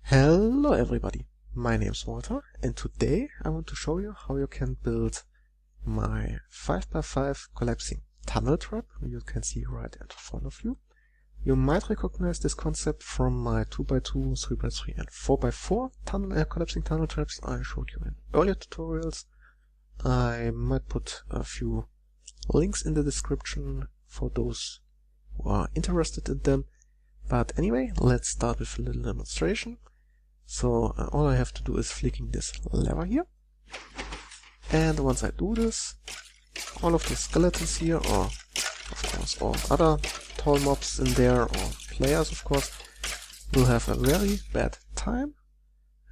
Hello everybody, my name is Walter and today I want to show you how you can build my 5x5 collapsing tunnel trap you can see right in front of you. You might recognize this concept from my 2x2, 3x3 and 4x4 collapsing tunnel traps I showed you in earlier tutorials. I might put a few links in the description for those who are interested in them. But anyway, let's start with a little demonstration. So all I have to do is flicking this lever here, and once I do this, all of the skeletons here, or of course all other tall mobs in there, or players of course, will have a very bad time.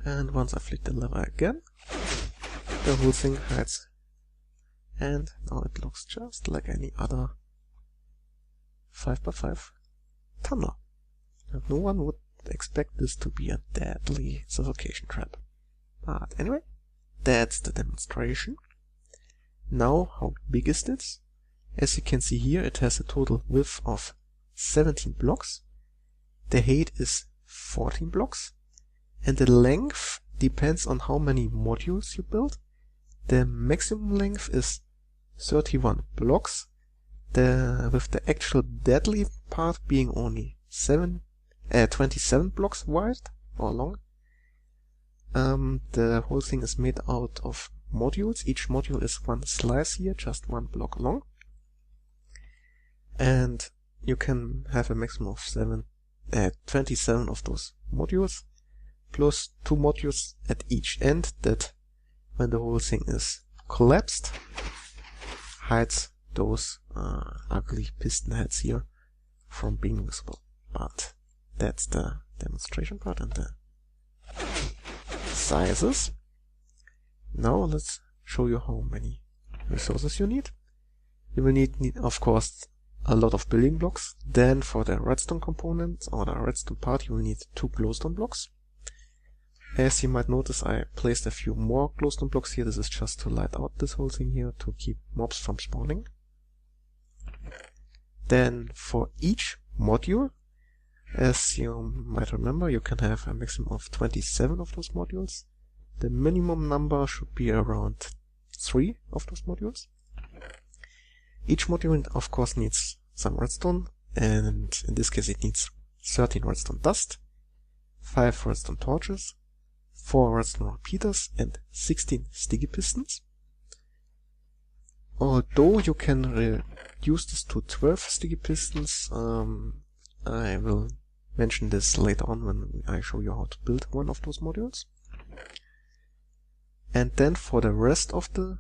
And once I flick the lever again, the whole thing hides, and now it looks just like any other 5x5 tunnel. And no one would expect this to be a deadly suffocation trap. But anyway, that's the demonstration. Now, how big is this? As you can see here, it has a total width of 17 blocks. The height is 14 blocks. And the length depends on how many modules you build. The maximum length is 31 blocks. With the actual deadly part being only 27 blocks wide or long. The whole thing is made out of modules. Each module is one slice here, just 1 block long. And you can have a maximum of 27 of those modules, plus 2 modules at each end that, when the whole thing is collapsed, hides those ugly piston heads here from being visible. But that's the demonstration part and the sizes. Now let's show you how many resources you need. You will need of course a lot of building blocks. Then for the redstone component or the redstone part you will need 2 glowstone blocks. As you might notice, I placed a few more glowstone blocks here. This is just to light out this whole thing here to keep mobs from spawning. Then for each module, as you might remember, you can have a maximum of 27 of those modules. The minimum number should be around 3 of those modules. Each module of course needs some redstone, and in this case it needs 13 redstone dust, 5 redstone torches, 4 redstone repeaters and 16 sticky pistons. Although you can reduce this to 12 sticky pistons, I will mention this later on when I show you how to build one of those modules. And then for the rest of the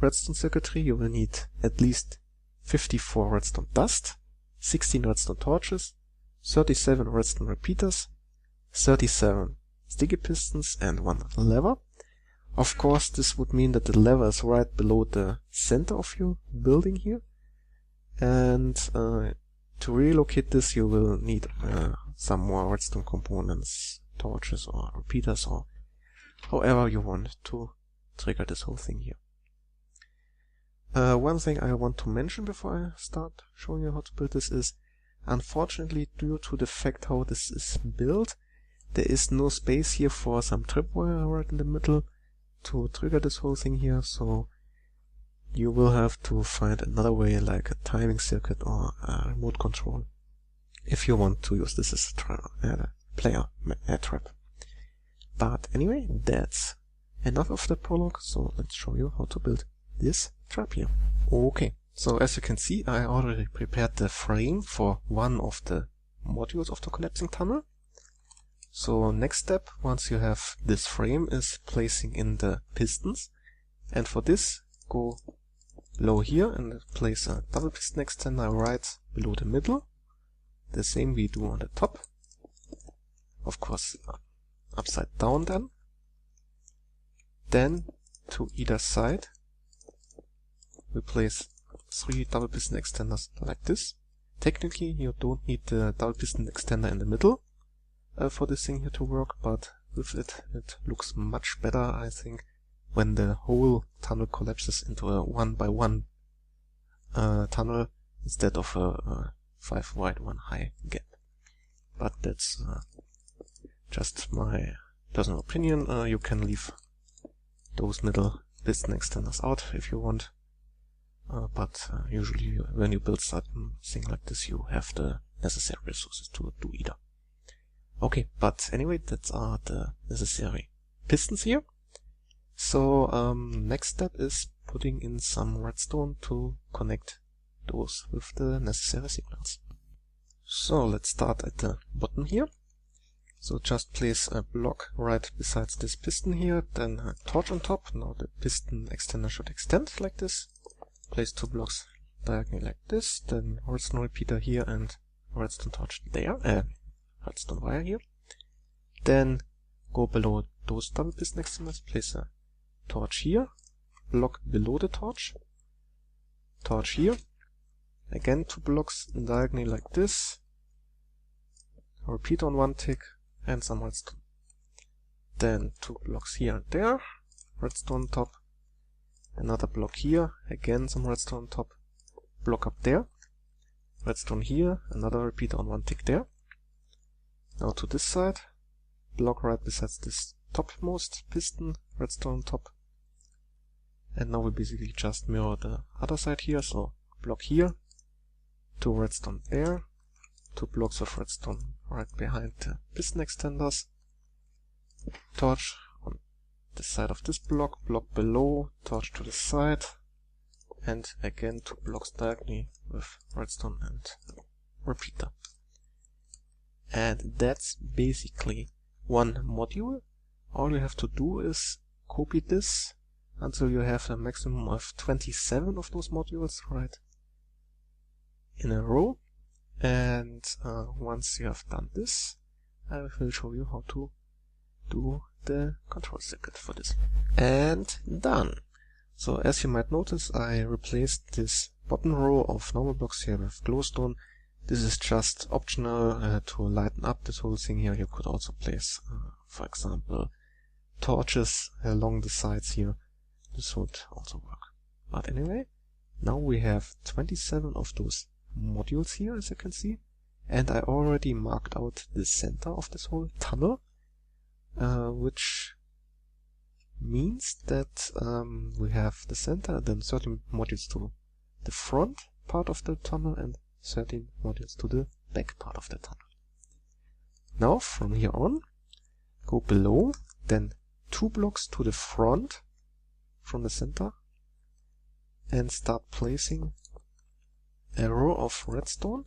redstone circuitry you will need at least 54 redstone dust, 16 redstone torches, 37 redstone repeaters, 37 sticky pistons and 1 lever. Of course this would mean that the lever is right below the center of your building here, and to relocate this you will need some more redstone components, torches or repeaters, or however you want to trigger this whole thing here. One thing I want to mention before I start showing you how to build this is, unfortunately, due to the fact how this is built, there is no space here for some tripwire right in the middle to trigger this whole thing here, so you will have to find another way, like a timing circuit or a remote control, if you want to use this as a player trap. But anyway, that's enough of the prologue, so let's show you how to build this trap here. Okay, so as you can see, I already prepared the frame for one of the modules of the collapsing tunnel. So next step, once you have this frame, is placing in the pistons, and for this go low here and place a double piston extender right below the middle. The same we do on the top, of course upside down then. Then to either side we place 3 double piston extenders like this. Technically you don't need the double piston extender in the middle for this thing here to work, but with it looks much better, I think, when the whole tunnel collapses into a 1x1 tunnel instead of a 5 wide 1 high gap. But that's just my personal opinion. You can leave those middle piston extenders out if you want. But usually when you build something like this, you have the necessary resources to do either. Okay, but anyway, that are the necessary pistons here. So next step is putting in some redstone to connect those with the necessary signals. So let's start at the bottom here. So just place a block right beside this piston here, then a torch on top. Now the piston extender should extend like this. Place 2 blocks diagonally like this, then redstone repeater here and redstone torch there, redstone wire here. Then go below those double piston extenders, place a torch here, block below the torch here, again 2 blocks diagonally like this, repeat on 1 tick, and some redstone. Then 2 blocks here and there, redstone top, another block here, again some redstone on top, block up there, redstone here, another repeater on 1 tick there. Now to this side, block right beside this topmost piston, redstone on top. And now we basically just mirror the other side here, so block here, 2 redstone there, 2 blocks of redstone right behind the piston extenders, torch on the side of this block, block below, torch to the side, and again 2 blocks diagonally with redstone and repeater. And that's basically one module. All you have to do is copy this until you have a maximum of 27 of those modules right in a row. And once you have done this, I will show you how to do the control circuit for this. And done! So as you might notice, I replaced this bottom row of normal blocks here with glowstone. This is just optional to lighten up this whole thing here. You could also place, for example, torches along the sides here. This would also work. But anyway, now we have 27 of those modules here, as you can see. And I already marked out the center of this whole tunnel, which means that we have the center, then 13 modules to the front part of the tunnel and 13 modules to the back part of the tunnel. Now from here on, go below, then 2 blocks to the front from the center, and start placing a row of redstone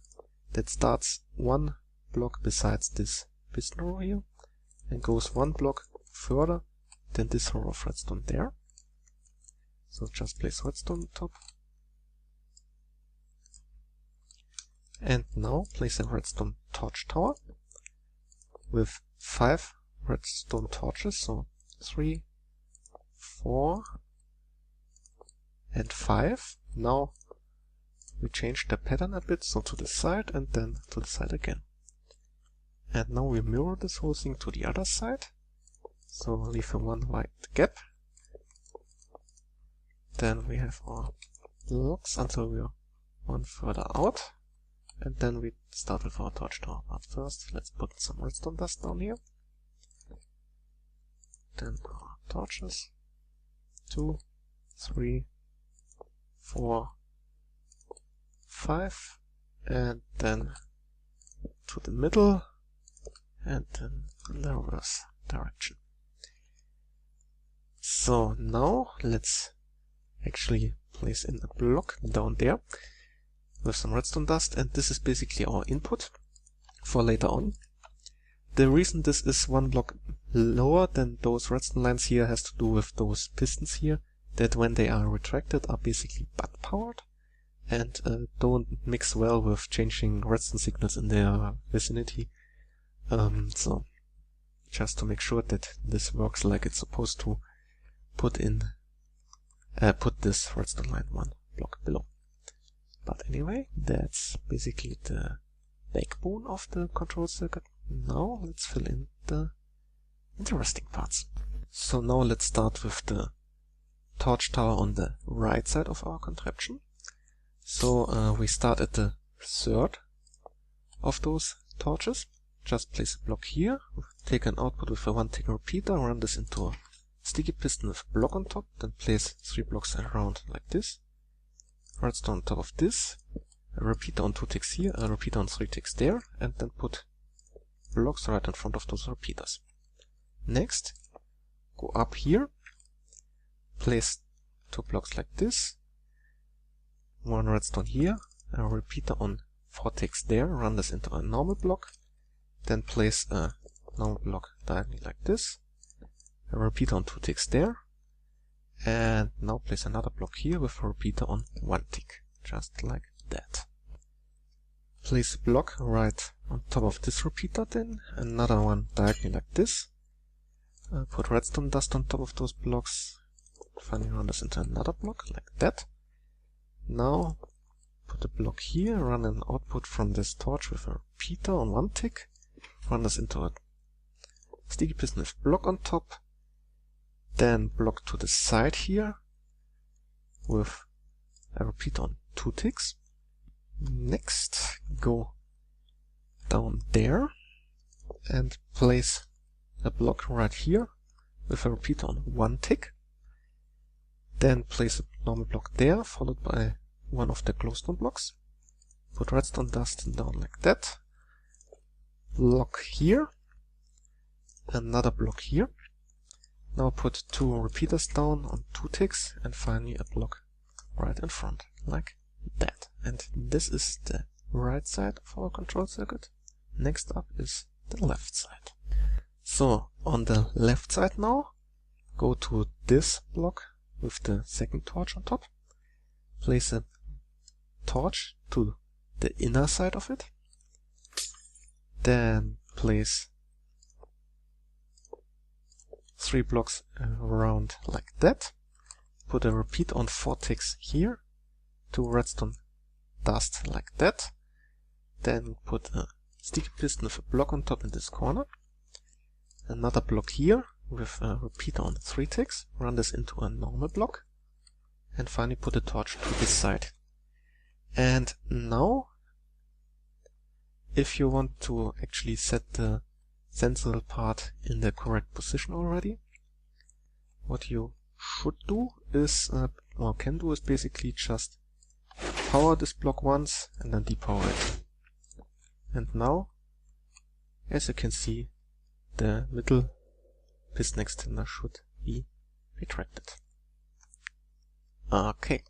that starts 1 block besides this piston row here and goes 1 block further than this row of redstone there. So just place redstone on top. And now place a redstone torch tower with 5 redstone torches, so 3, 4, and 5. Now we change the pattern a bit, so to the side and then to the side again. And now we mirror this whole thing to the other side, so leave a 1 wide gap. Then we have our blocks until we are 1 further out. And then we start with our torch tower. But first, let's put some redstone dust down here. Then our torches. 2, 3, 4, 5. And then to the middle. And then in the reverse direction. So now let's actually place in a block down there with some redstone dust, and this is basically our input for later on. The reason this is 1 block lower than those redstone lines here has to do with those pistons here, that when they are retracted are basically butt powered and don't mix well with changing redstone signals in their vicinity. So just to make sure that this works like it's supposed to, put this redstone line 1 block below. But anyway, that's basically the backbone of the control circuit. Now let's fill in the interesting parts. So now let's start with the torch tower on the right side of our contraption. So we start at the third of those torches. Just place a block here with take an output with a 1-tick repeater, run this into a sticky piston with a block on top, then place 3 blocks around like this, redstone on top of this, a repeater on 2 ticks here, a repeater on 3 ticks there, and then put blocks right in front of those repeaters. Next, go up here, place 2 blocks like this, 1 redstone here, a repeater on 4 ticks there, run this into a normal block, then place a normal block diagonally like this, a repeater on 2 ticks there, and now place another block here with a repeater on 1 tick, just like that. Place a block right on top of this repeater, then another one diagonally like this. Put redstone dust on top of those blocks, finally run this into another block like that. Now put a block here, run an output from this torch with a repeater on 1 tick, run this into a sticky piston with block on top, then block to the side here with a repeater on 2 ticks. Next, go down there and place a block right here with a repeater on 1 tick. Then place a normal block there, followed by one of the glowstone blocks. Put redstone dust down like that. Block here. Another block here. Now put 2 repeaters down on 2 ticks, and finally a block right in front, like that. And this is the right side of our control circuit. Next up is the left side. So on the left side now, go to this block with the second torch on top. Place a torch to the inner side of it. Then place 3 blocks around like that. Put a repeat on 4 ticks here. 2 redstone dust like that. Then put a sticky piston with a block on top in this corner. Another block here with a repeater on 3 ticks. Run this into a normal block. And finally put a torch to this side. And now, if you want to actually set the sensible part in the correct position already, what you should do is, or can do, is basically just power this block once and then depower it. And now, as you can see, the middle piston extender should be retracted. Okay,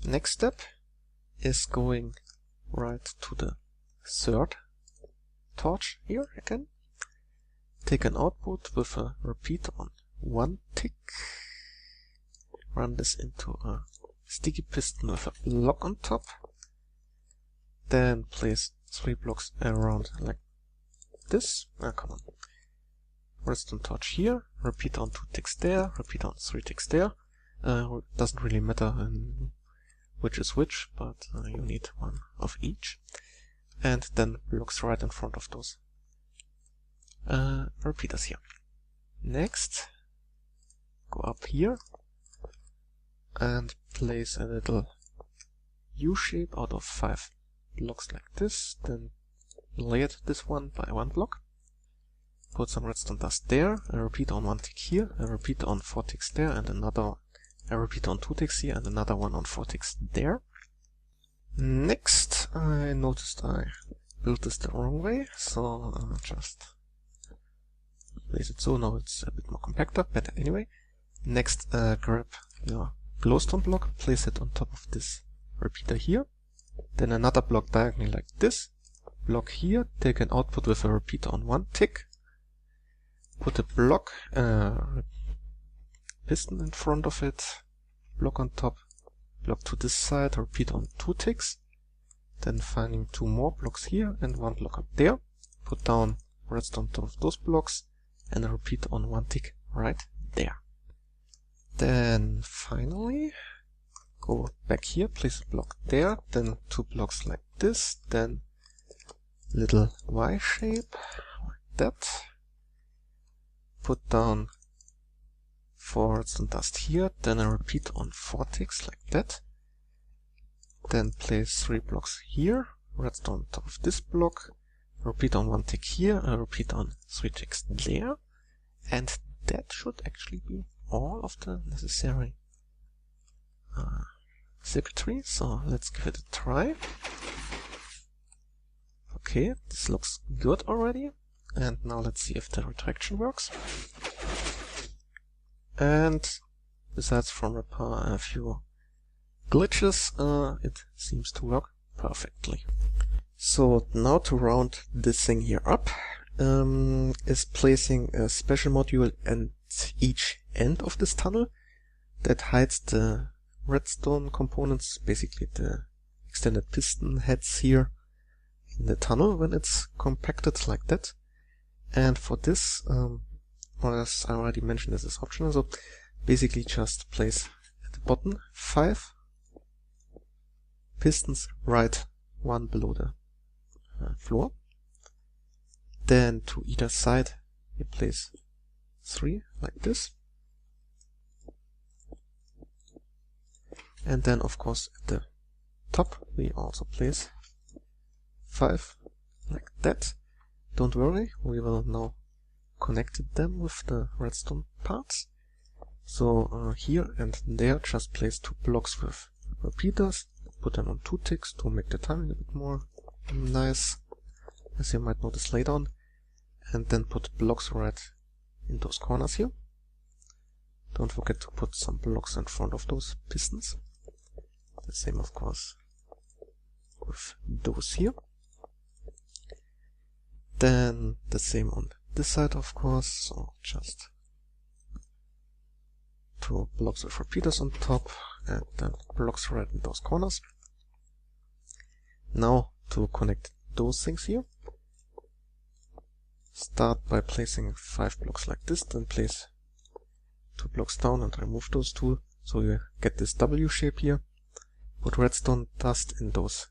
next step is going right to the third torch here again. Take an output with a repeater on 1 tick. Run this into a sticky piston with a block on top. Then place 3 blocks around like this. Come on. Redstone torch here, repeater on 2 ticks there, repeater on 3 ticks there. Doesn't really matter which is which, but you need one of each. And then blocks right in front of those repeaters here. Next, go up here and place a little U-shape out of 5 blocks like this. Then layer this one by 1 block. Put some redstone dust there, a repeater on 1 tick here, a repeater on 4 ticks there, and a repeater on 2 ticks here, and another one on 4 ticks there. Next, I noticed I built this the wrong way, so just place it so now it's a bit more compactor, better anyway. Next, grab your glowstone block, place it on top of this repeater here, then another block diagonally like this, block here, take an output with a repeater on 1 tick, put a block, piston in front of it, block on top, block to this side, repeat on 2 ticks, then finding 2 more blocks here and 1 block up there, put down redstone on top of those blocks, and a repeater on 1 tick right there. Then finally, go back here, place a block there, then 2 blocks like this, then little Y shape, like that. Put down 4 redstone dust here, then a repeat on 4 ticks like that. Then place 3 blocks here, redstone on top of this block, repeat on 1 tick here, a repeat on 3 ticks there, and that should actually be all of the necessary circuitry. So let's give it a try. Okay, this looks good already. And now let's see if the retraction works. And besides from a few glitches, it seems to work perfectly. So now to round this thing here up, is placing a special module at each end of this tunnel that hides the redstone components, basically the extended piston heads here in the tunnel when it's compacted like that. And for this, as I already mentioned, this is optional, so basically just place at the bottom 5 pistons right one below the floor. Then to either side you place 3 like this. And then of course at the top we also place 5 like that. Don't worry, we will now connect them with the redstone parts. So here and there just place 2 blocks with repeaters, put them on 2 ticks to make the timing a bit more nice, as you might notice later on, and then put blocks right in those corners here. Don't forget to put some blocks in front of those pistons. The same of course with those here. Then the same on this side of course, so just 2 blocks with repeaters on top and then blocks right in those corners. Now to connect those things here, start by placing 5 blocks like this, then place 2 blocks down and remove those 2, so you get this W shape here. Put redstone dust in those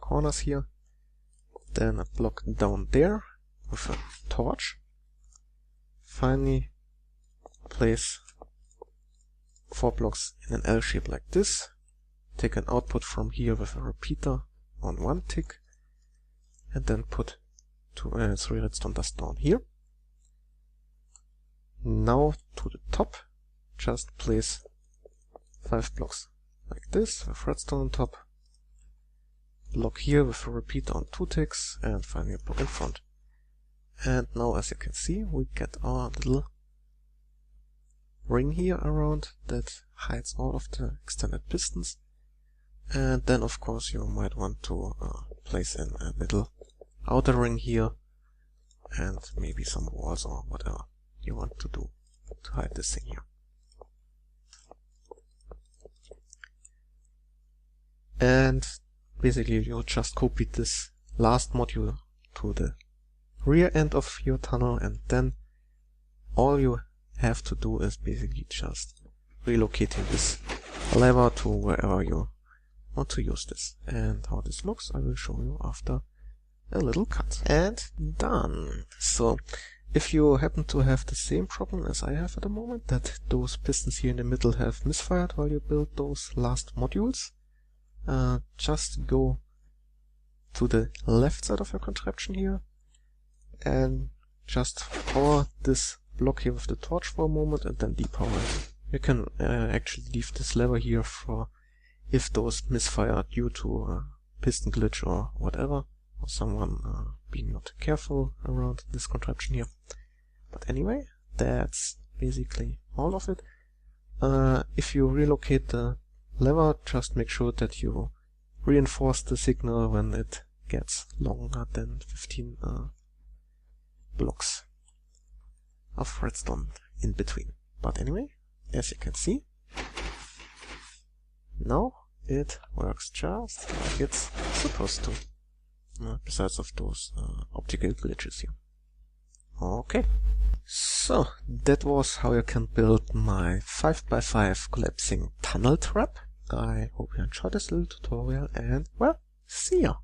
corners here, then a block down there with a torch. Finally place 4 blocks in an L shape like this. Take an output from here with a repeater on 1 tick, and then put 3 redstone dust down here. Now to the top, just place 5 blocks like this with redstone on top. Block here with a repeater on 2 ticks, and finally a block in front. And now as you can see, we get our little ring here around that hides all of the extended pistons. And then of course you might want to place in a little outer ring here and maybe some walls or whatever you want to do to hide this thing here. And basically you'll just copy this last module to the rear end of your tunnel, and then all you have to do is basically just relocating this lever to wherever you want to use this. And how this looks I will show you after a little cut. And done! So if you happen to have the same problem as I have at the moment, that those pistons here in the middle have misfired while you build those last modules, just go to the left side of your contraption here and just power this block here with the torch for a moment and then depower it. You can actually leave this lever here for if those misfire due to a piston glitch or whatever, or someone being not careful around this contraption here. But anyway, that's basically all of it. If you relocate the lever, just make sure that you reinforce the signal when it gets longer than 15 blocks of redstone in between. But anyway, as you can see, now it works just like it's supposed to, besides of those optical glitches here. Okay, so that was how you can build my 5x5 collapsing tunnel trap. I hope you enjoyed this little tutorial, and well, see ya!